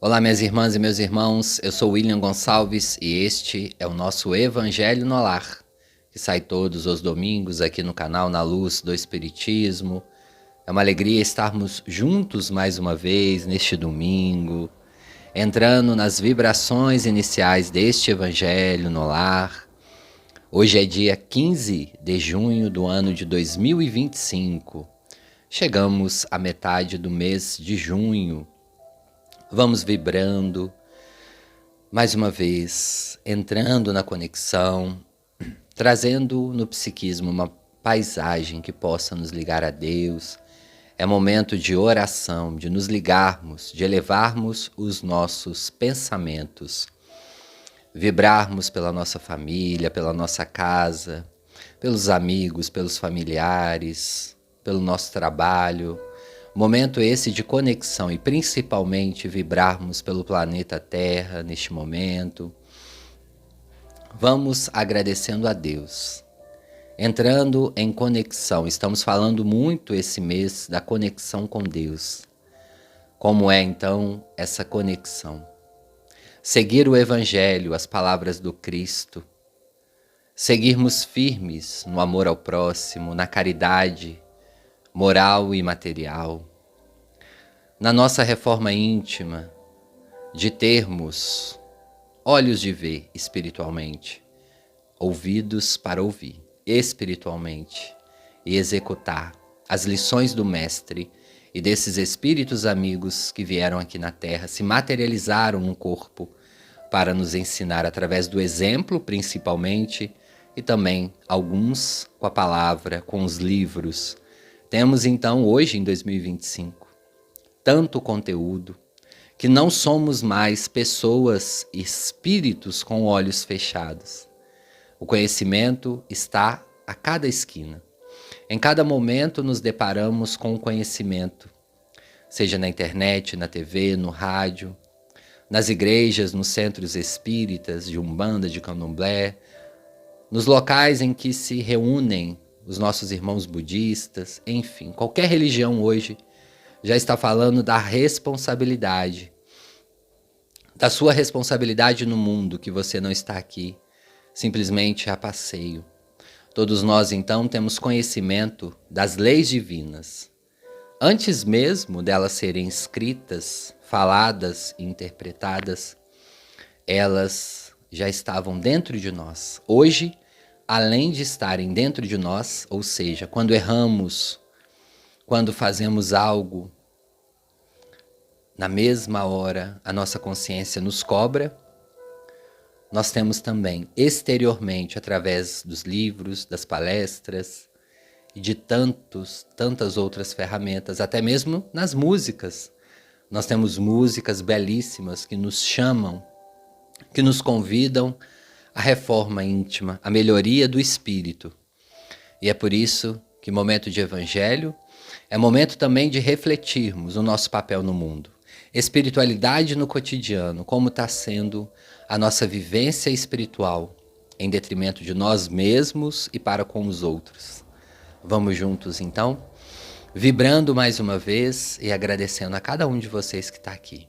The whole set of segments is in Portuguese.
Olá, minhas irmãs e meus irmãos, eu sou William Gonçalves e este é o nosso Evangelho no Lar, que sai todos os domingos aqui no canal Na Luz do Espiritismo. É uma alegria estarmos juntos mais uma vez neste domingo, entrando nas vibrações iniciais deste Evangelho no Lar. Hoje é dia 15 de junho do ano de 2025. Chegamos à metade do mês de junho. Vamos vibrando, mais uma vez, entrando na conexão, trazendo no psiquismo uma paisagem que possa nos ligar a Deus. É momento de oração, de nos ligarmos, de elevarmos os nossos pensamentos, vibrarmos pela nossa família, pela nossa casa, pelos amigos, pelos familiares, pelo nosso trabalho. Momento esse de conexão e principalmente vibrarmos pelo planeta Terra neste momento. Vamos agradecendo a Deus. Entrando em conexão, estamos falando muito esse mês da conexão com Deus. Como é então essa conexão? Seguir o Evangelho, as palavras do Cristo. Seguirmos firmes no amor ao próximo, na caridade moral e material, na nossa reforma íntima, de termos olhos de ver espiritualmente, ouvidos para ouvir espiritualmente e executar as lições do Mestre e desses espíritos amigos que vieram aqui na Terra, se materializaram no corpo para nos ensinar através do exemplo, principalmente, e também alguns com a palavra, com os livros. Temos então hoje, em 2025, tanto conteúdo que não somos mais pessoas e espíritos com olhos fechados. O conhecimento está a cada esquina. Em cada momento nos deparamos com o conhecimento, seja na internet, na TV, no rádio, nas igrejas, nos centros espíritas, de Umbanda, de Candomblé, nos locais em que se reúnem os nossos irmãos budistas, enfim, qualquer religião hoje já está falando da responsabilidade, da sua responsabilidade no mundo, que você não está aqui simplesmente a passeio. Todos nós, então, temos conhecimento das leis divinas. Antes mesmo delas serem escritas, faladas e interpretadas, elas já estavam dentro de nós. Hoje, além de estarem dentro de nós, ou seja, quando erramos, quando fazemos algo, na mesma hora a nossa consciência nos cobra, nós temos também exteriormente, através dos livros, das palestras e de tantas outras ferramentas, até mesmo nas músicas. Nós temos músicas belíssimas que nos chamam, que nos convidam a reforma íntima, a melhoria do espírito. E é por isso que momento de evangelho é momento também de refletirmos o nosso papel no mundo. Espiritualidade no cotidiano, como está sendo a nossa vivência espiritual, em detrimento de nós mesmos e para com os outros. Vamos juntos então, vibrando mais uma vez e agradecendo a cada um de vocês que está aqui.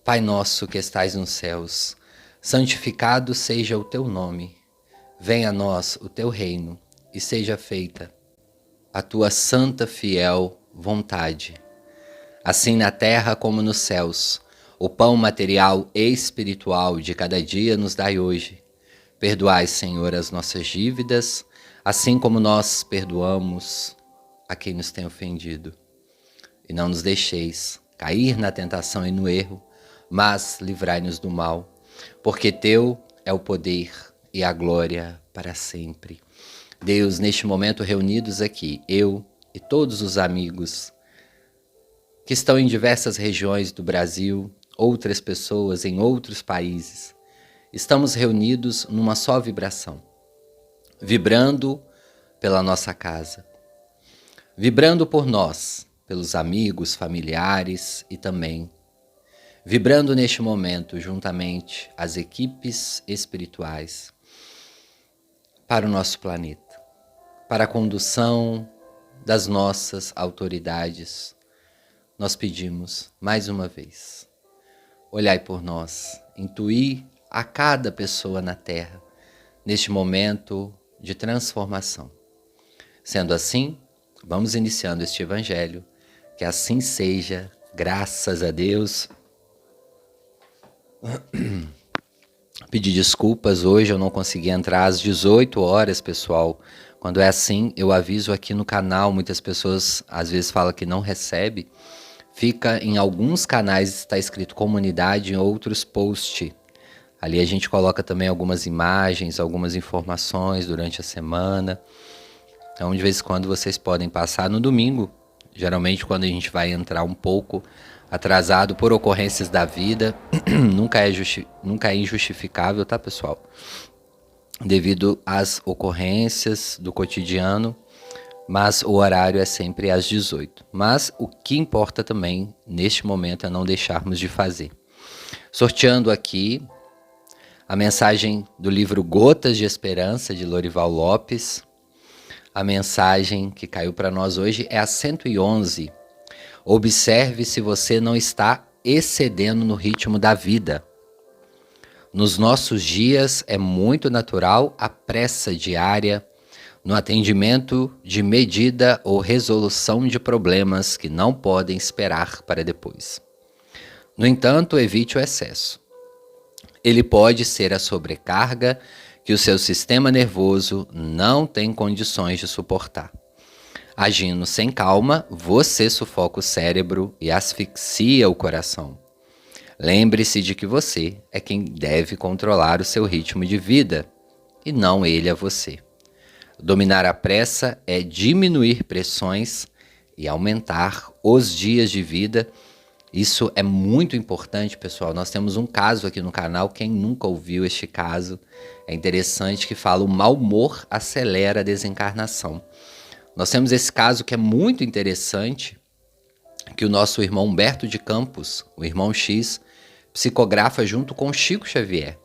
Pai nosso que estais nos céus, santificado seja o teu nome, venha a nós o teu reino e seja feita a tua santa fiel vontade, assim na terra como nos céus. O pão material e espiritual de cada dia nos dai hoje. Perdoai, Senhor, as nossas dívidas, assim como nós perdoamos a quem nos tem ofendido. E não nos deixeis cair na tentação e no erro, mas livrai-nos do mal, porque teu é o poder e a glória para sempre. Deus, neste momento reunidos aqui, eu e todos os amigos que estão em diversas regiões do Brasil, outras pessoas em outros países, estamos reunidos numa só vibração, vibrando pela nossa casa, vibrando por nós, pelos amigos, familiares e também vibrando neste momento juntamente as equipes espirituais para o nosso planeta, para a condução das nossas autoridades. Nós pedimos mais uma vez, olhai por nós, intuí a cada pessoa na Terra, neste momento de transformação. Sendo assim, vamos iniciando este Evangelho, que assim seja, graças a Deus. Pedir desculpas, hoje eu não consegui entrar às 18 horas, pessoal. Quando é assim, eu aviso aqui no canal, muitas pessoas às vezes falam que não recebe. Fica em alguns canais, está escrito comunidade, em outros post. Ali a gente coloca também algumas imagens, algumas informações durante a semana. Então, de vez em quando vocês podem passar no domingo, geralmente quando a gente vai entrar um pouco atrasado por ocorrências da vida, nunca é injustificável, tá, pessoal? Devido às ocorrências do cotidiano, mas o horário é sempre às 18. Mas o que importa também, neste momento, é não deixarmos de fazer. Sorteando aqui a mensagem do livro Gotas de Esperança, de Lorival Lopes. A mensagem que caiu para nós hoje é a 111. Observe se você não está excedendo no ritmo da vida. Nos nossos dias é muito natural a pressa diária no atendimento de medida ou resolução de problemas que não podem esperar para depois. No entanto, evite o excesso. Ele pode ser a sobrecarga que o seu sistema nervoso não tem condições de suportar. Agindo sem calma, você sufoca o cérebro e asfixia o coração. Lembre-se de que você é quem deve controlar o seu ritmo de vida, e não ele a você. Dominar a pressa é diminuir pressões e aumentar os dias de vida. Isso é muito importante, pessoal. Nós temos um caso aqui no canal, quem nunca ouviu este caso, é interessante, que fala: o mau humor acelera a desencarnação. Nós temos esse caso que é muito interessante, que o nosso irmão Humberto de Campos, o irmão X, psicografa junto com Chico Xavier.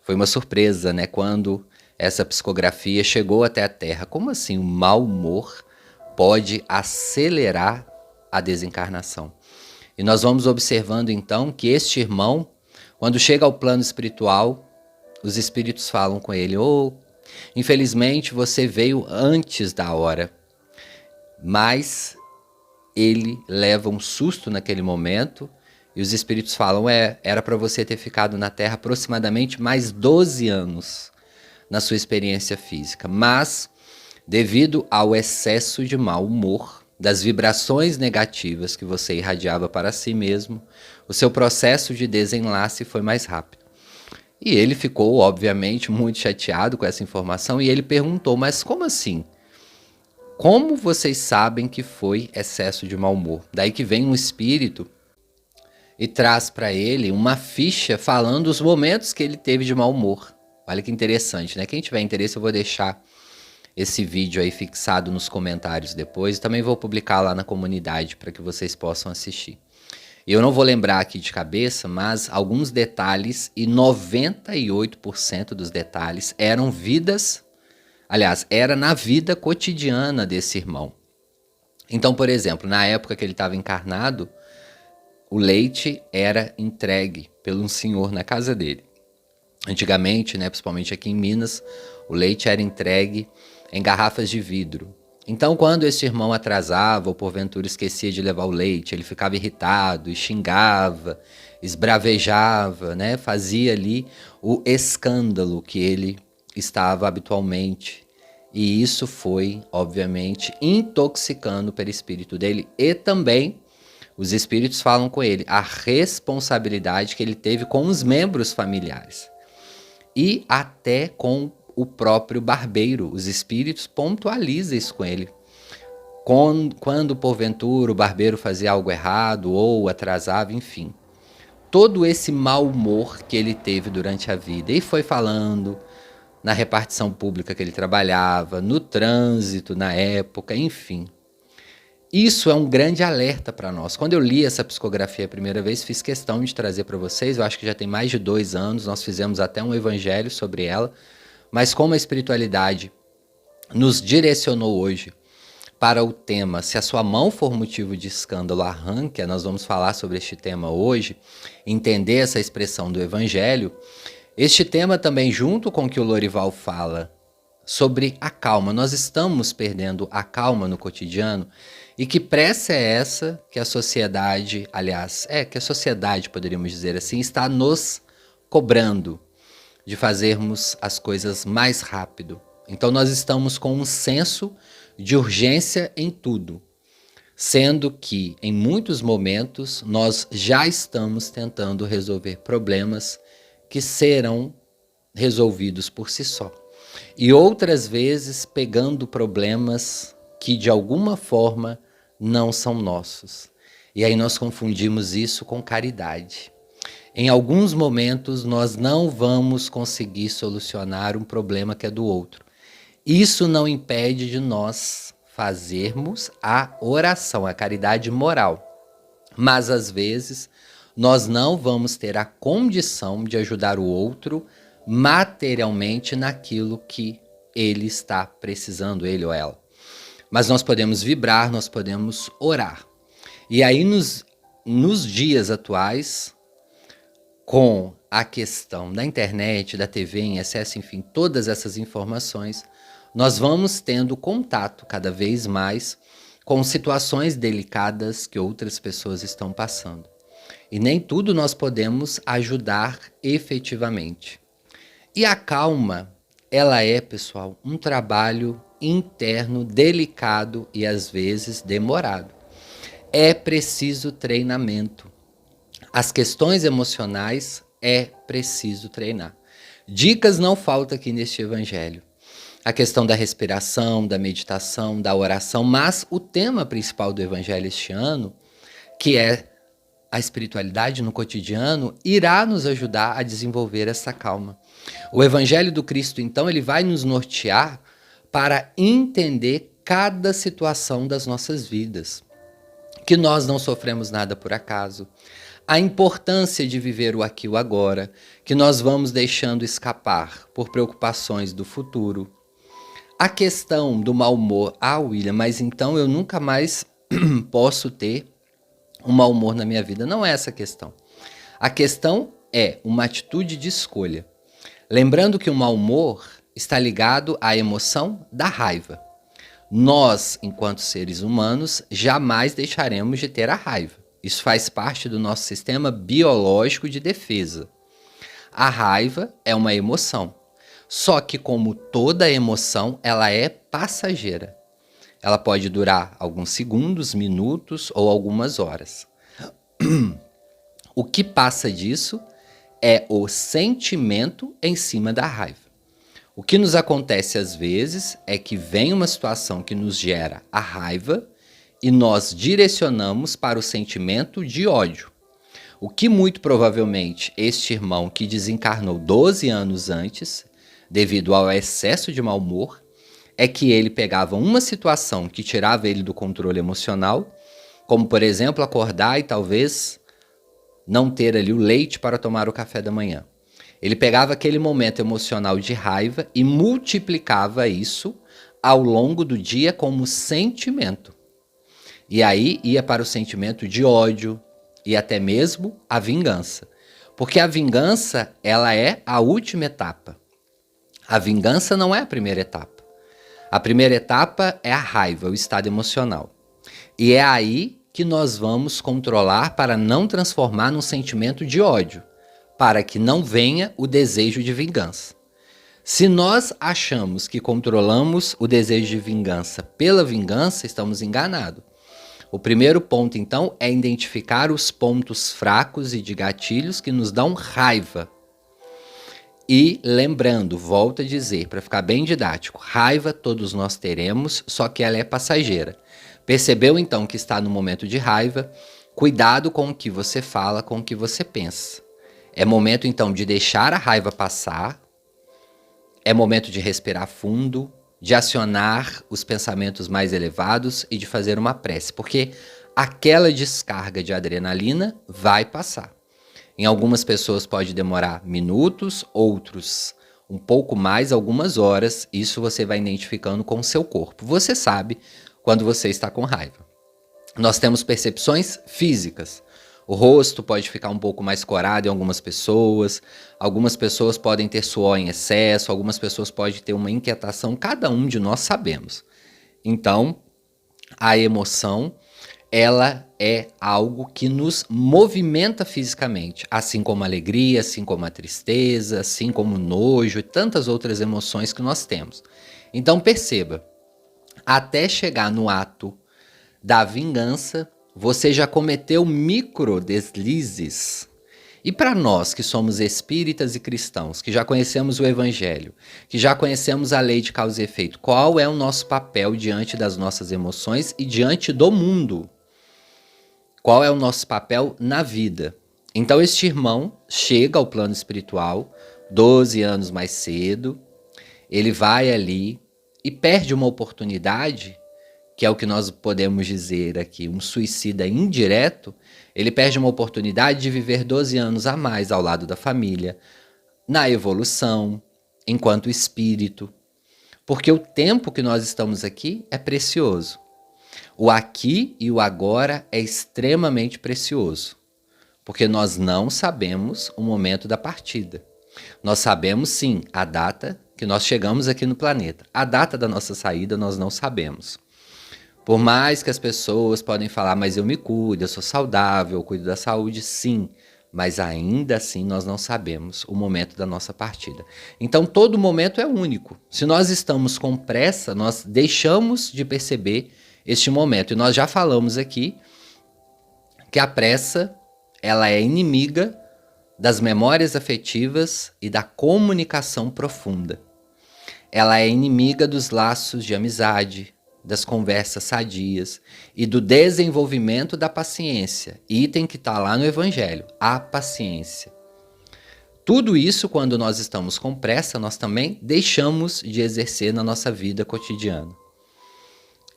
Foi uma surpresa, né, quando essa psicografia chegou até a Terra. Como assim o mau humor pode acelerar a desencarnação? E nós vamos observando então que este irmão, quando chega ao plano espiritual, os espíritos falam com ele: infelizmente você veio antes da hora. Mas ele leva um susto naquele momento e os espíritos falam: era para você ter ficado na Terra aproximadamente mais 12 anos na sua experiência física. Mas, devido ao excesso de mau humor, das vibrações negativas que você irradiava para si mesmo, o seu processo de desenlace foi mais rápido. E ele ficou, obviamente, muito chateado com essa informação e ele perguntou: mas como assim? Como vocês sabem que foi excesso de mau humor? Daí que vem um espírito e traz para ele uma ficha falando os momentos que ele teve de mau humor. Olha que interessante, né? Quem tiver interesse, eu vou deixar esse vídeo aí fixado nos comentários depois. Também vou publicar lá na comunidade para que vocês possam assistir. Eu não vou lembrar aqui de cabeça, mas alguns detalhes, e 98% dos detalhes eram vidas, aliás, era na vida cotidiana desse irmão. Então, por exemplo, na época que ele estava encarnado, o leite era entregue pelo senhor na casa dele. Antigamente, né, principalmente aqui em Minas, o leite era entregue em garrafas de vidro. Então, quando esse irmão atrasava ou porventura esquecia de levar o leite, ele ficava irritado e xingava, esbravejava, né? Fazia ali o escândalo que ele estava habitualmente. E isso foi, obviamente, intoxicando o perispírito dele. E também os espíritos falam com ele a responsabilidade que ele teve com os membros familiares. E até com o próprio barbeiro. Os espíritos pontualizam isso com ele. Quando porventura o barbeiro fazia algo errado ou atrasava, enfim. Todo esse mau humor que ele teve durante a vida. E foi falando na repartição pública que ele trabalhava, no trânsito na época, enfim. Isso é um grande alerta para nós. Quando eu li essa psicografia a primeira vez, fiz questão de trazer para vocês. Eu acho que já tem mais de 2 anos, nós fizemos até um evangelho sobre ela. Mas como a espiritualidade nos direcionou hoje para o tema "Se a sua mão for motivo de escândalo, arranque-a", nós vamos falar sobre este tema hoje, entender essa expressão do Evangelho. Este tema também, junto com o que o Lorival fala sobre a calma. Nós estamos perdendo a calma no cotidiano. E que pressa é essa que a sociedade, que a sociedade, poderíamos dizer assim, está nos cobrando de fazermos as coisas mais rápido. Então nós estamos com um senso de urgência em tudo, sendo que em muitos momentos nós já estamos tentando resolver problemas que serão resolvidos por si só. E outras vezes pegando problemas que de alguma forma não são nossos. E aí nós confundimos isso com caridade. Em alguns momentos nós não vamos conseguir solucionar um problema que é do outro. Isso não impede de nós fazermos a oração, a caridade moral. Mas às vezes nós não vamos ter a condição de ajudar o outro materialmente naquilo que ele está precisando, ele ou ela. Mas nós podemos vibrar, nós podemos orar. E aí nos dias atuais, com a questão da internet, da TV em excesso, enfim, todas essas informações, nós vamos tendo contato cada vez mais com situações delicadas que outras pessoas estão passando. E nem tudo nós podemos ajudar efetivamente. E a calma, ela é, pessoal, um trabalho interno, delicado e às vezes demorado. É preciso treinamento. As questões emocionais é preciso treinar. Dicas não faltam aqui neste evangelho. A questão da respiração, da meditação, da oração, mas o tema principal do evangelho este ano, que é a espiritualidade no cotidiano, irá nos ajudar a desenvolver essa calma. O Evangelho do Cristo, então, ele vai nos nortear para entender cada situação das nossas vidas. Que nós não sofremos nada por acaso. A importância de viver o aqui e o agora, que nós vamos deixando escapar por preocupações do futuro. A questão do mau humor. William, mas então eu nunca mais posso ter um mau humor na minha vida. Não é essa a questão. A questão é uma atitude de escolha. Lembrando que o mau humor está ligado à emoção da raiva. Nós, enquanto seres humanos, jamais deixaremos de ter a raiva. Isso faz parte do nosso sistema biológico de defesa. A raiva é uma emoção. Só que, como toda emoção, ela é passageira. Ela pode durar alguns segundos, minutos ou algumas horas. O que passa disso é o sentimento em cima da raiva. O que nos acontece às vezes é que vem uma situação que nos gera a raiva e nós direcionamos para o sentimento de ódio. O que muito provavelmente este irmão que desencarnou 12 anos antes, devido ao excesso de mau humor, é que ele pegava uma situação que tirava ele do controle emocional, como por exemplo acordar e talvez não ter ali o leite para tomar o café da manhã. Ele pegava aquele momento emocional de raiva e multiplicava isso ao longo do dia como sentimento. E aí ia para o sentimento de ódio e até mesmo a vingança. Porque a vingança, ela é a última etapa. A vingança não é a primeira etapa. A primeira etapa é a raiva, o estado emocional. E é aí que nós vamos controlar para não transformar num sentimento de ódio, para que não venha o desejo de vingança. Se nós achamos que controlamos o desejo de vingança pela vingança, estamos enganados. O primeiro ponto, então, é identificar os pontos fracos e de gatilhos que nos dão raiva. E lembrando, volto a dizer, para ficar bem didático, raiva todos nós teremos, só que ela é passageira. Percebeu então que está no momento de raiva? Cuidado com o que você fala, com o que você pensa. É momento então de deixar a raiva passar, é momento de respirar fundo, de acionar os pensamentos mais elevados e de fazer uma prece, porque aquela descarga de adrenalina vai passar. Em algumas pessoas pode demorar minutos, outros um pouco mais, algumas horas. Isso você vai identificando com o seu corpo. Você sabe quando você está com raiva. Nós temos percepções físicas. O rosto pode ficar um pouco mais corado em algumas pessoas podem ter suor em excesso, algumas pessoas podem ter uma inquietação, cada um de nós sabemos. Então, a emoção, ela é algo que nos movimenta fisicamente, assim como a alegria, assim como a tristeza, assim como o nojo e tantas outras emoções que nós temos. Então perceba, até chegar no ato da vingança, você já cometeu micro deslizes. E para nós que somos espíritas e cristãos, que já conhecemos o Evangelho, que já conhecemos a lei de causa e efeito, qual é o nosso papel diante das nossas emoções e diante do mundo? Qual é o nosso papel na vida? Então este irmão chega ao plano espiritual, 12 anos mais cedo, ele vai ali e perde uma oportunidade, que é o que nós podemos dizer aqui, um suicida indireto. Ele perde uma oportunidade de viver 12 anos a mais ao lado da família, na evolução, enquanto espírito. Porque o tempo que nós estamos aqui é precioso. O aqui e o agora é extremamente precioso. Porque nós não sabemos o momento da partida. Nós sabemos sim a data que nós chegamos aqui no planeta. A data da nossa saída nós não sabemos. Por mais que as pessoas podem falar, mas eu me cuido, eu sou saudável, eu cuido da saúde, sim. Mas ainda assim nós não sabemos o momento da nossa partida. Então todo momento é único. Se nós estamos com pressa, nós deixamos de perceber este momento. E nós já falamos aqui que a pressa, ela é inimiga das memórias afetivas e da comunicação profunda. Ela é inimiga dos laços de amizade, das conversas sadias e do desenvolvimento da paciência, item que está lá no Evangelho, a paciência. Tudo isso, quando nós estamos com pressa, nós também deixamos de exercer na nossa vida cotidiana.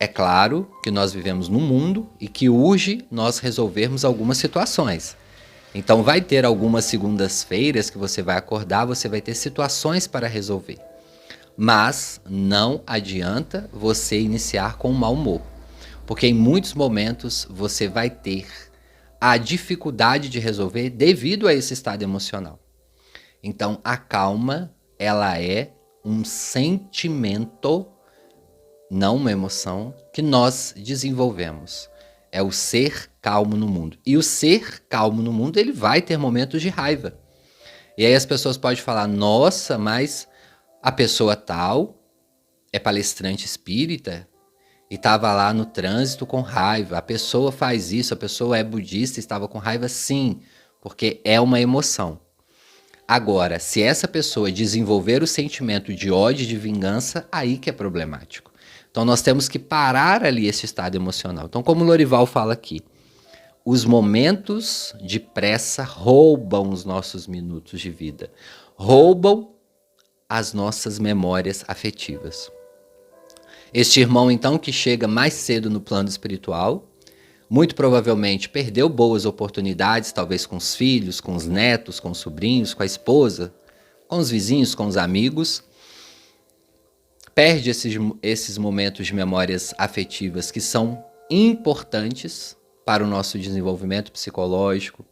É claro que nós vivemos num mundo e que urge nós resolvermos algumas situações. Então vai ter algumas segundas-feiras que você vai acordar, você vai ter situações para resolver. Mas não adianta você iniciar com mau humor, porque em muitos momentos você vai ter a dificuldade de resolver devido a esse estado emocional. Então a calma, ela é um sentimento, não uma emoção, que nós desenvolvemos. É o ser calmo no mundo. E o ser calmo no mundo, ele vai ter momentos de raiva. E aí as pessoas podem falar, nossa, mas a pessoa tal é palestrante espírita e estava lá no trânsito com raiva. A pessoa faz isso, a pessoa é budista e estava com raiva, sim, porque é uma emoção. Agora, se essa pessoa desenvolver o sentimento de ódio e de vingança, aí que é problemático. Então nós temos que parar ali esse estado emocional. Então, como o Lorival fala aqui, os momentos de pressa roubam os nossos minutos de vida. Roubam as nossas memórias afetivas. Este irmão, então, que chega mais cedo no plano espiritual, muito provavelmente perdeu boas oportunidades, talvez com os filhos, com os netos, com os sobrinhos, com a esposa, com os vizinhos, com os amigos. Perde esses momentos de memórias afetivas que são importantes para o nosso desenvolvimento psicológico,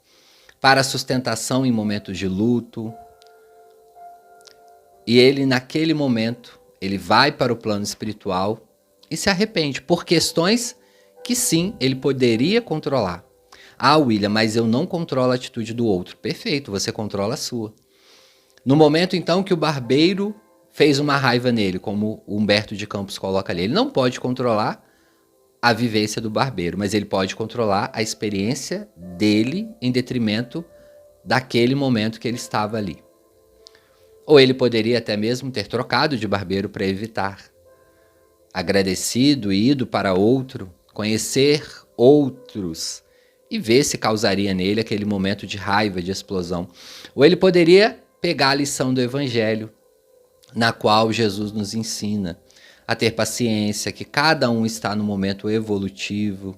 para a sustentação em momentos de luto. E ele, naquele momento, ele vai para o plano espiritual e se arrepende por questões que sim, ele poderia controlar. Ah, William, mas eu não controlo a atitude do outro. Perfeito, você controla a sua. No momento, então, que o barbeiro fez uma raiva nele, como o Humberto de Campos coloca ali, ele não pode controlar a vivência do barbeiro, mas ele pode controlar a experiência dele em detrimento daquele momento que ele estava ali. Ou ele poderia até mesmo ter trocado de barbeiro para evitar. Agradecido e ido para outro, conhecer outros e ver se causaria nele aquele momento de raiva, de explosão. Ou ele poderia pegar a lição do Evangelho, na qual Jesus nos ensina a ter paciência, que cada um está no momento evolutivo.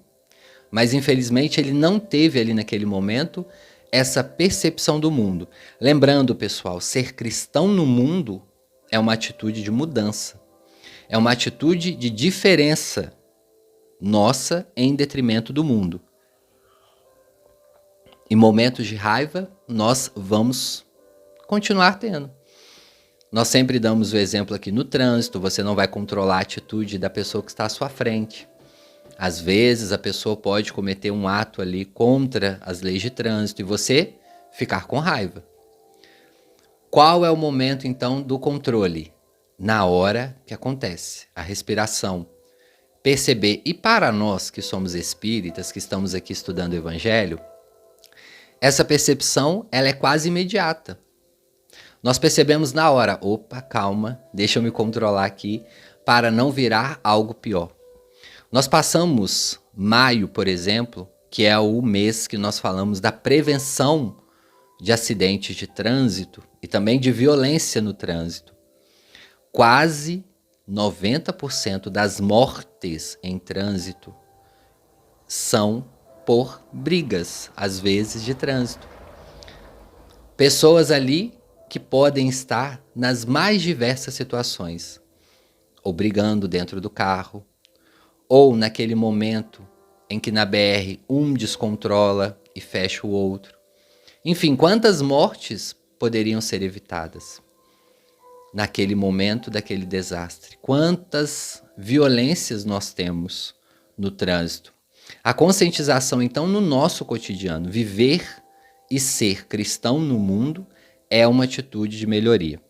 Mas infelizmente ele não teve ali naquele momento essa percepção do mundo. Lembrando, pessoal, ser cristão no mundo é uma atitude de mudança. É uma atitude de diferença. nossa em detrimento do mundo. Em momentos de raiva, nós vamos continuar tendo. Nós sempre damos o exemplo aqui no trânsito, você não vai controlar a atitude da pessoa que está à sua frente. Às vezes a pessoa pode cometer um ato ali contra as leis de trânsito e você ficar com raiva. Qual é o momento então do controle? Na hora que acontece, a respiração. Perceber, e para nós que somos espíritas, que estamos aqui estudando o Evangelho, essa percepção ela é quase imediata. Nós percebemos na hora, opa, calma, deixa eu me controlar aqui para não virar algo pior. Nós passamos maio, por exemplo, que é o mês que nós falamos da prevenção de acidentes de trânsito e também de violência no trânsito. Quase 90% das mortes em trânsito são por brigas, às vezes de trânsito. Pessoas ali que podem estar nas mais diversas situações, ou brigando dentro do carro, ou naquele momento em que na BR um descontrola e fecha o outro. Enfim, quantas mortes poderiam ser evitadas naquele momento daquele desastre? Quantas violências nós temos no trânsito? A conscientização, então, no nosso cotidiano, viver e ser cristão no mundo é uma atitude de melhoria.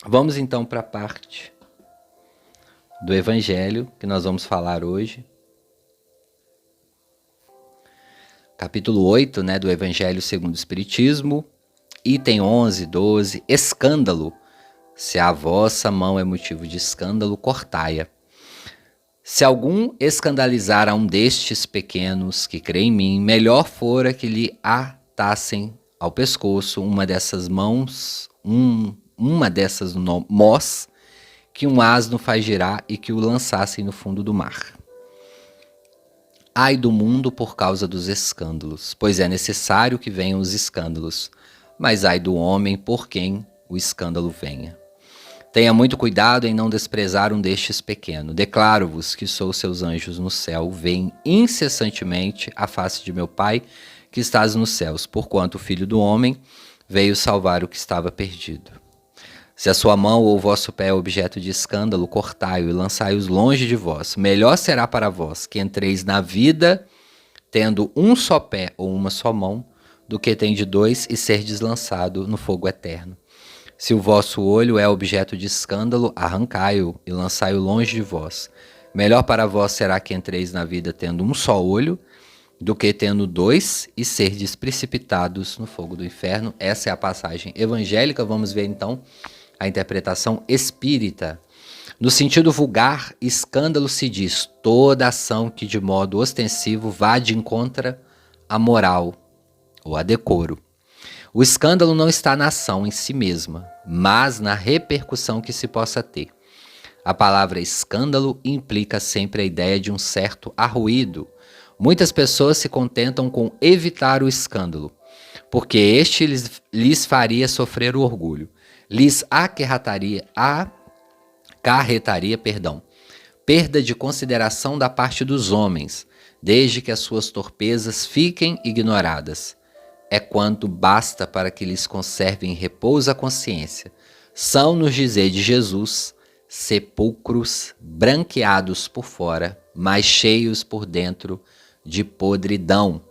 Vamos então para a parte do Evangelho que nós vamos falar hoje. Capítulo 8, do Evangelho segundo o Espiritismo, item 11, 12, escândalo. Se a vossa mão é motivo de escândalo, cortai-a. Se algum escandalizar a um destes pequenos que crê em mim, melhor fora que lhe atassem ao pescoço uma dessas mãos, uma dessas mós, que um asno faz girar e que o lançassem no fundo do mar. Ai do mundo por causa dos escândalos, pois é necessário que venham os escândalos, mas ai do homem por quem o escândalo venha. Tenha muito cuidado em não desprezar um destes pequenos. Declaro-vos que sou seus anjos no céu, veem incessantemente a face de meu Pai, que estás nos céus, porquanto o Filho do Homem veio salvar o que estava perdido. Se a sua mão ou o vosso pé é objeto de escândalo, cortai-o e lançai-os longe de vós. Melhor será para vós que entreis na vida tendo um só pé ou uma só mão, do que tende dois e serdes lançado no fogo eterno. Se o vosso olho é objeto de escândalo, arrancai-o e lançai-o longe de vós. Melhor para vós será que entreis na vida tendo um só olho, do que tendo dois e serdes precipitados no fogo do inferno. Essa é a passagem evangélica. Vamos ver então a interpretação espírita. No sentido vulgar, escândalo se diz toda ação que de modo ostensivo vá de encontro à moral ou a decoro. O escândalo não está na ação em si mesma, mas na repercussão que se possa ter. A palavra escândalo implica sempre a ideia de um certo arruído. Muitas pessoas se contentam com evitar o escândalo, porque este lhes faria sofrer o orgulho, lhes acarretaria perda de consideração da parte dos homens, desde que as suas torpezas fiquem ignoradas. É quanto basta para que lhes conserve em repouso a consciência. São, nos dizer de Jesus, sepulcros branqueados por fora, mas cheios por dentro de podridão,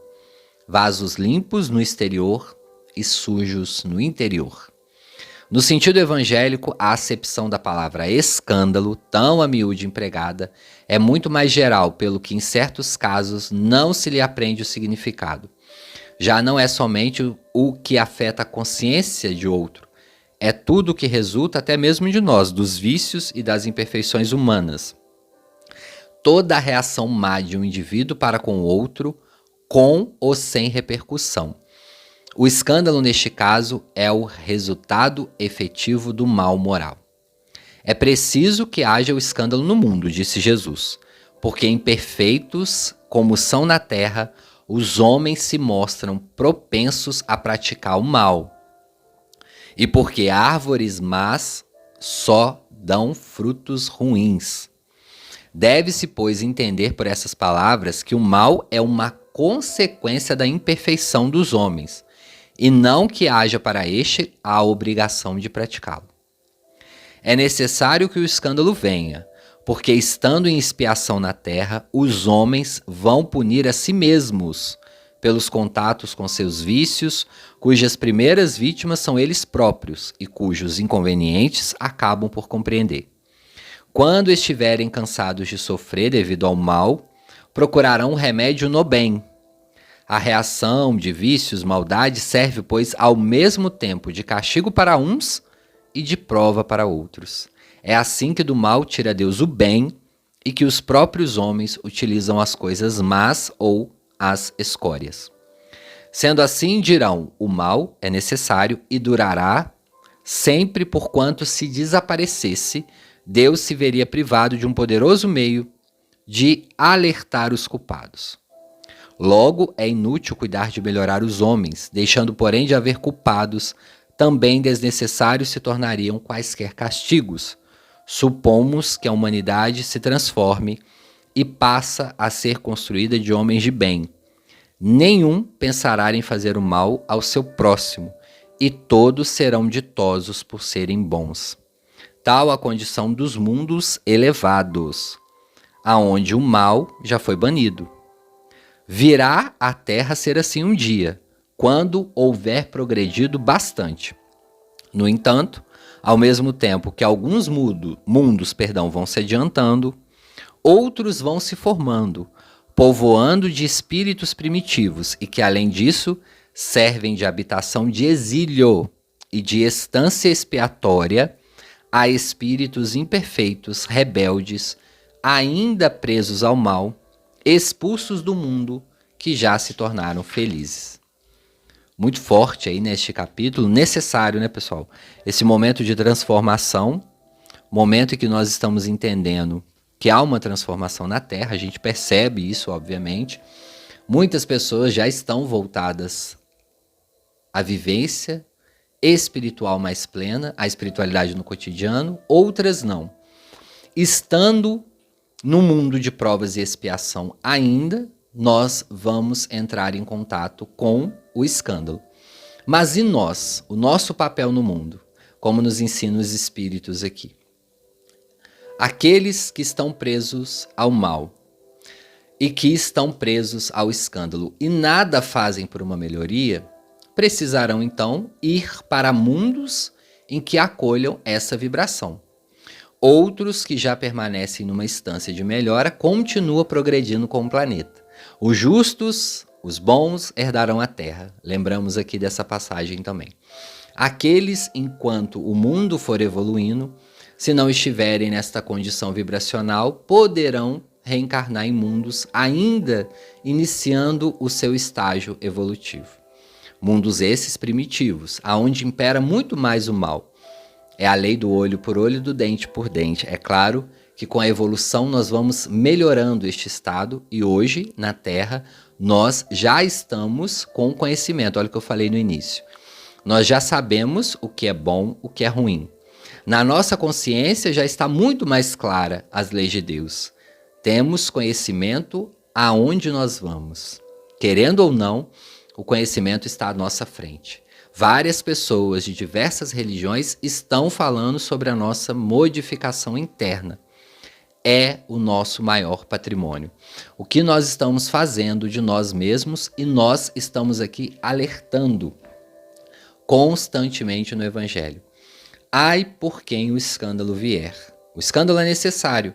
vasos limpos no exterior e sujos no interior. No sentido evangélico, a acepção da palavra escândalo, tão a miúde empregada, é muito mais geral, pelo que em certos casos não se lhe aprende o significado. Já não é somente o que afeta a consciência de outro, é tudo o que resulta até mesmo de nós, dos vícios e das imperfeições humanas. Toda a reação má de um indivíduo para com o outro, com ou sem repercussão. O escândalo, neste caso, é o resultado efetivo do mal moral. É preciso que haja o escândalo no mundo, disse Jesus, porque imperfeitos como são na terra, os homens se mostram propensos a praticar o mal. E porque árvores más só dão frutos ruins. Deve-se, pois, entender por essas palavras que o mal é uma consequência da imperfeição dos homens, e não que haja para este a obrigação de praticá-lo. É necessário que o escândalo venha, porque estando em expiação na terra, os homens vão punir a si mesmos pelos contatos com seus vícios, cujas primeiras vítimas são eles próprios e cujos inconvenientes acabam por compreender. Quando estiverem cansados de sofrer devido ao mal, procurarão remédio no bem. A reação de vícios, maldade, serve, pois, ao mesmo tempo de castigo para uns e de prova para outros. É assim que do mal tira Deus o bem e que os próprios homens utilizam as coisas más ou as escórias. Sendo assim, dirão, o mal é necessário e durará sempre, porquanto se desaparecesse, Deus se veria privado de um poderoso meio de alertar os culpados. Logo, é inútil cuidar de melhorar os homens, deixando, porém, de haver culpados, também desnecessários se tornariam quaisquer castigos. Supomos que a humanidade se transforme e passa a ser construída de homens de bem. Nenhum pensará em fazer o mal ao seu próximo, e todos serão ditosos por serem bons. Tal a condição dos mundos elevados, aonde o mal já foi banido. Virá a terra ser assim um dia, quando houver progredido bastante. No entanto, ao mesmo tempo que alguns mundos vão se adiantando, outros vão se formando, povoando de espíritos primitivos e que, além disso, servem de habitação de exílio e de estância expiatória a espíritos imperfeitos, rebeldes, ainda presos ao mal, expulsos do mundo, que já se tornaram felizes. Muito forte aí neste capítulo, necessário, né, pessoal? Esse momento de transformação, momento em que nós estamos entendendo que há uma transformação na Terra, a gente percebe isso, obviamente. Muitas pessoas já estão voltadas à vivência espiritual mais plena, à espiritualidade no cotidiano, outras não. Estando no mundo de provas e expiação ainda, nós vamos entrar em contato com o escândalo. Mas e nós? O nosso papel no mundo? Como nos ensinam os espíritos aqui. Aqueles que estão presos ao mal e que estão presos ao escândalo e nada fazem por uma melhoria, precisarão então ir para mundos em que acolham essa vibração. Outros que já permanecem numa instância de melhora continuam progredindo com o planeta. Os justos, os bons, herdarão a terra. Lembramos aqui dessa passagem também. Aqueles, enquanto o mundo for evoluindo, se não estiverem nesta condição vibracional, poderão reencarnar em mundos ainda iniciando o seu estágio evolutivo. Mundos esses primitivos, aonde impera muito mais o mal. É a lei do olho por olho, do dente por dente. É claro que com a evolução nós vamos melhorando este estado e hoje, na Terra, nós já estamos com conhecimento. Olha o que eu falei no início. Nós já sabemos o que é bom, o que é ruim. Na nossa consciência já está muito mais clara as leis de Deus. Temos conhecimento aonde nós vamos. Querendo ou não, o conhecimento está à nossa frente. Várias pessoas de diversas religiões estão falando sobre a nossa modificação interna. É o nosso maior patrimônio. O que nós estamos fazendo de nós mesmos e nós estamos aqui alertando constantemente no Evangelho. Ai por quem o escândalo vier. O escândalo é necessário.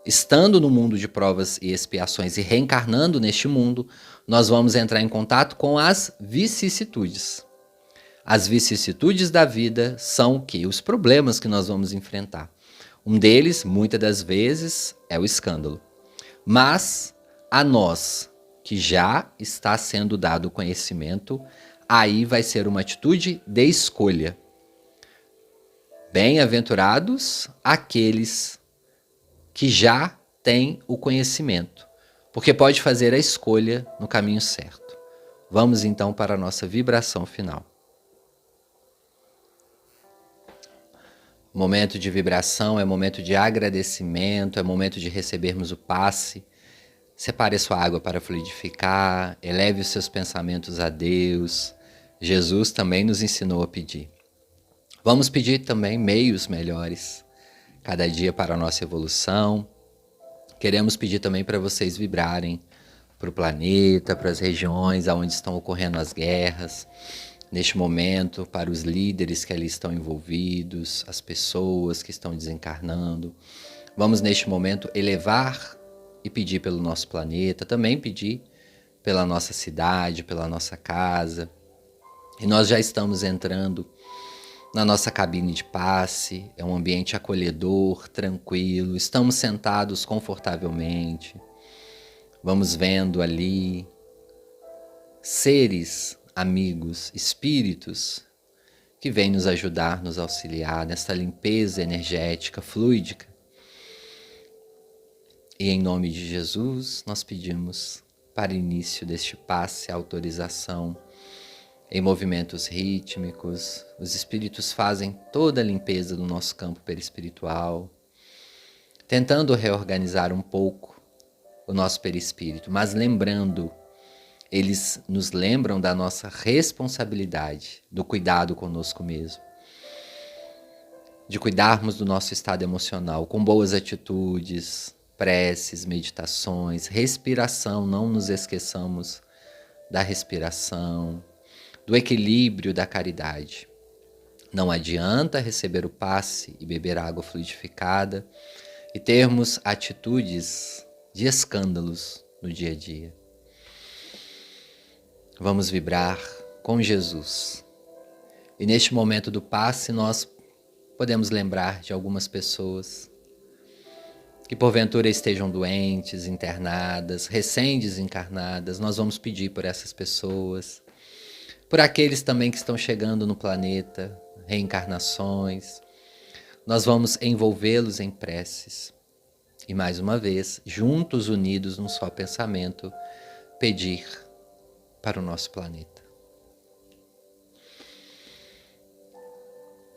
Estando no mundo de provas e expiações e reencarnando neste mundo, nós vamos entrar em contato com as vicissitudes. As vicissitudes da vida são o quê? Os problemas que nós vamos enfrentar. Um deles, muitas das vezes, é o escândalo. Mas a nós, que já está sendo dado o conhecimento, aí vai ser uma atitude de escolha. Bem-aventurados aqueles que já têm o conhecimento, porque pode fazer a escolha no caminho certo. Vamos então para a nossa vibração final. Momento de vibração é momento de agradecimento, é momento de recebermos o passe. Separe a sua água para fluidificar, eleve os seus pensamentos a Deus. Jesus também nos ensinou a pedir. Vamos pedir também meios melhores, cada dia para a nossa evolução. Queremos pedir também para vocês vibrarem para o planeta, para as regiões onde estão ocorrendo as guerras. Neste momento, para os líderes que ali estão envolvidos, as pessoas que estão desencarnando. Vamos, neste momento, elevar e pedir pelo nosso planeta, também pedir pela nossa cidade, pela nossa casa. E nós já estamos entrando na nossa cabine de passe, é um ambiente acolhedor, tranquilo, estamos sentados confortavelmente. Vamos vendo ali seres amigos, espíritos que vêm nos ajudar, nos auxiliar nesta limpeza energética, fluídica. E em nome de Jesus, nós pedimos para início deste passe, autorização em movimentos rítmicos. Os espíritos fazem toda a limpeza do nosso campo perispiritual, tentando reorganizar um pouco o nosso perispírito, mas lembrando, eles nos lembram da nossa responsabilidade, do cuidado conosco mesmo, de cuidarmos do nosso estado emocional com boas atitudes, preces, meditações, respiração, não nos esqueçamos da respiração, do equilíbrio da caridade. Não adianta receber o passe e beber água fluidificada e termos atitudes de escândalos no dia a dia. Vamos vibrar com Jesus. E neste momento do passe nós podemos lembrar de algumas pessoas que porventura estejam doentes, internadas, recém-desencarnadas. Nós vamos pedir por essas pessoas, por aqueles também que estão chegando no planeta, reencarnações. Nós vamos envolvê-los em preces. E mais uma vez, juntos, unidos num só pensamento, pedir para o nosso planeta.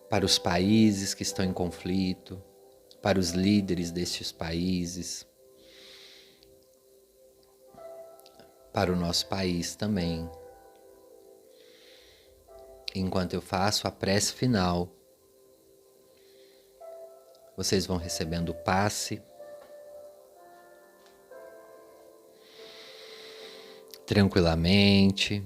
Para os países que estão em conflito, para os líderes destes países, para o nosso país também. Enquanto eu faço a prece final, vocês vão recebendo o passe, tranquilamente.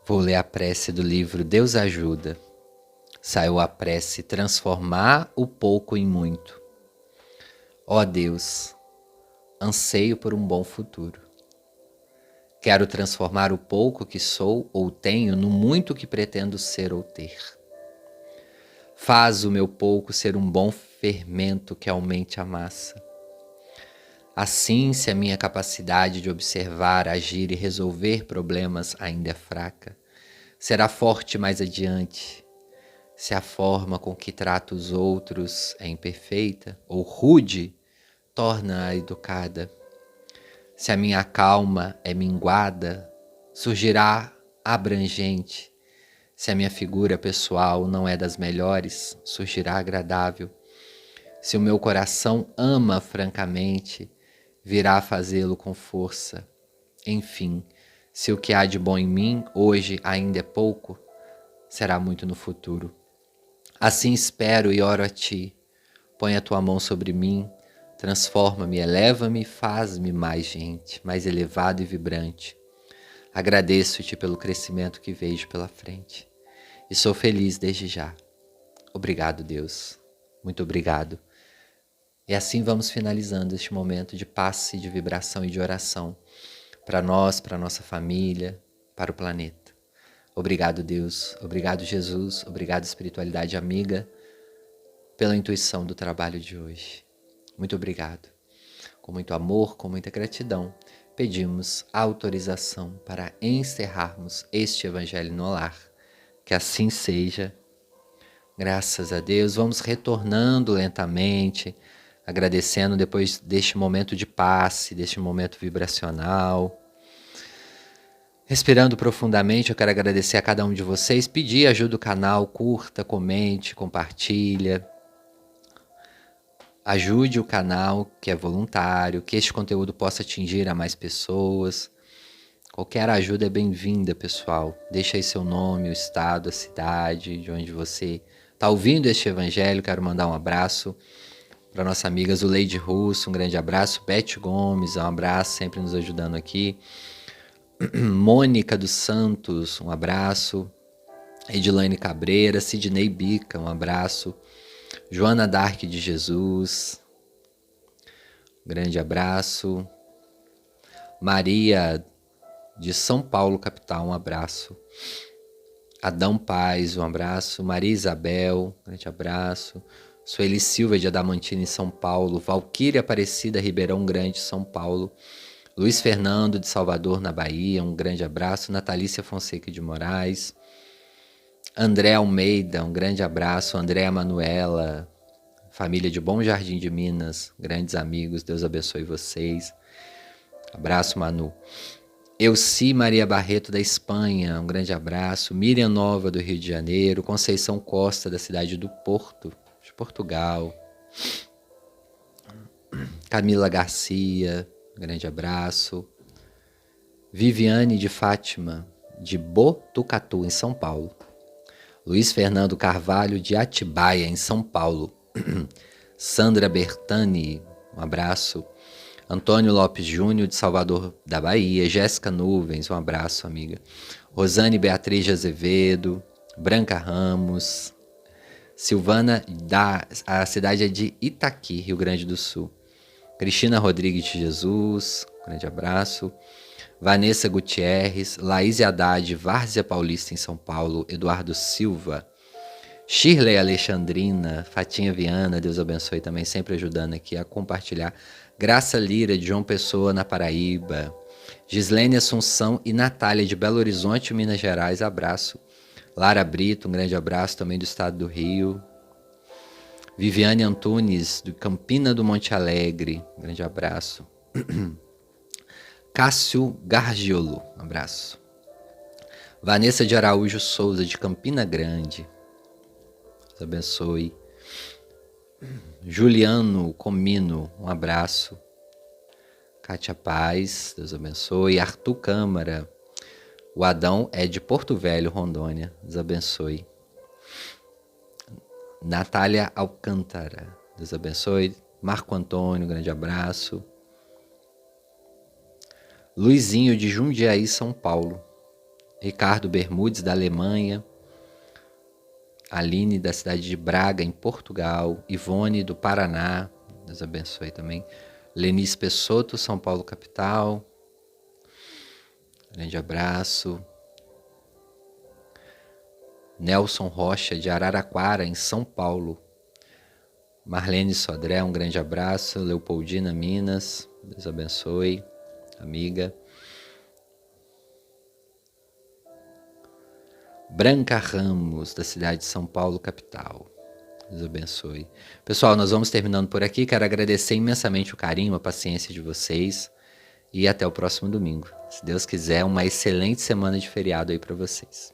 Vou ler a prece do livro Deus Ajuda. Saiu a prece transformar o pouco em muito. Ó Deus, anseio por um bom futuro. Quero transformar o pouco que sou ou tenho no muito que pretendo ser ou ter. Faz o meu pouco ser um bom fermento que aumente a massa. Assim, se a minha capacidade de observar, agir e resolver problemas ainda é fraca, será forte mais adiante. Se a forma com que trato os outros é imperfeita ou rude, torna-a educada. Se a minha calma é minguada, surgirá abrangente. Se a minha figura pessoal não é das melhores, surgirá agradável. Se o meu coração ama francamente, virá fazê-lo com força. Enfim, se o que há de bom em mim hoje ainda é pouco, será muito no futuro. Assim espero e oro a ti. Põe a tua mão sobre mim, transforma-me, eleva-me e faz-me mais gente, mais elevado e vibrante. Agradeço-te pelo crescimento que vejo pela frente. E sou feliz desde já. Obrigado, Deus. Muito obrigado. E assim vamos finalizando este momento de passe, de vibração e de oração para nós, para a nossa família, para o planeta. Obrigado, Deus. Obrigado, Jesus. Obrigado, espiritualidade amiga, pela intuição do trabalho de hoje. Muito obrigado. Com muito amor, com muita gratidão, pedimos autorização para encerrarmos este Evangelho no Lar. Que assim seja. Graças a Deus. Vamos retornando lentamente, agradecendo depois deste momento de passe, deste momento vibracional. Respirando profundamente, eu quero agradecer a cada um de vocês, pedir ajuda do canal, curta, comente, compartilha. Ajude o canal, que é voluntário, que este conteúdo possa atingir a mais pessoas. Qualquer ajuda é bem-vinda, pessoal. Deixa aí seu nome, o estado, a cidade, de onde você está ouvindo este evangelho. Quero mandar um abraço para nossa amiga Zuleide Russo, um grande abraço. Beth Gomes, um abraço, sempre nos ajudando aqui. Mônica dos Santos, um abraço. Edilane Cabreira, Sidney Bica, um abraço. Joana Dark de Jesus, um grande abraço. Maria de São Paulo, capital, um abraço. Adão Paz, um abraço. Maria Isabel, um grande abraço. Sueli Silva de Adamantina, em São Paulo. Valquíria Aparecida, Ribeirão Grande, São Paulo. Luiz Fernando de Salvador, na Bahia, um grande abraço. Natalícia Fonseca de Moraes. André Almeida, um grande abraço. Andréa Manuela, família de Bom Jardim de Minas, grandes amigos, Deus abençoe vocês. Abraço, Manu. Elci Maria Barreto, da Espanha, um grande abraço. Miriam Nova, do Rio de Janeiro. Conceição Costa, da cidade do Porto, de Portugal. Camila Garcia, um grande abraço. Viviane de Fátima, de Botucatu, em São Paulo. Luiz Fernando Carvalho, de Atibaia, em São Paulo. Sandra Bertani, um abraço. Antônio Lopes Júnior, de Salvador da Bahia. Jéssica Nuvens, um abraço, amiga. Rosane Beatriz de Azevedo. Branca Ramos. Silvana, a cidade é de Itaqui, Rio Grande do Sul. Cristina Rodrigues de Jesus, grande abraço. Vanessa Gutierrez, Laís Haddad, Várzea Paulista, em São Paulo. Eduardo Silva. Shirley Alexandrina, Fatinha Viana, Deus abençoe também, sempre ajudando aqui a compartilhar. Graça Lira, de João Pessoa, na Paraíba. Gislene Assunção e Natália, de Belo Horizonte, Minas Gerais, abraço. Lara Brito, um grande abraço também do estado do Rio. Viviane Antunes, de Campina do Monte Alegre, um grande abraço. Cássio Gargiolo, um abraço. Vanessa de Araújo Souza, de Campina Grande, Deus abençoe. Juliano Comino, um abraço. Kátia Paz, Deus abençoe. Arthur Câmara, o Adão é de Porto Velho, Rondônia, Deus abençoe. Natália Alcântara, Deus abençoe. Marco Antônio, grande abraço. Luizinho de Jundiaí, São Paulo. Ricardo Bermudes, da Alemanha. Aline, da cidade de Braga, em Portugal. Ivone, do Paraná, Deus abençoe também. Lenice Pessotto, São Paulo, capital. Grande abraço. Nelson Rocha, de Araraquara, em São Paulo. Marlene Sodré, um grande abraço. Leopoldina, Minas, Deus abençoe, amiga. Branca Ramos, da cidade de São Paulo, capital. Deus abençoe. Pessoal, nós vamos terminando por aqui. Quero agradecer imensamente o carinho, a paciência de vocês. E até o próximo domingo. Se Deus quiser, uma excelente semana de feriado aí para vocês.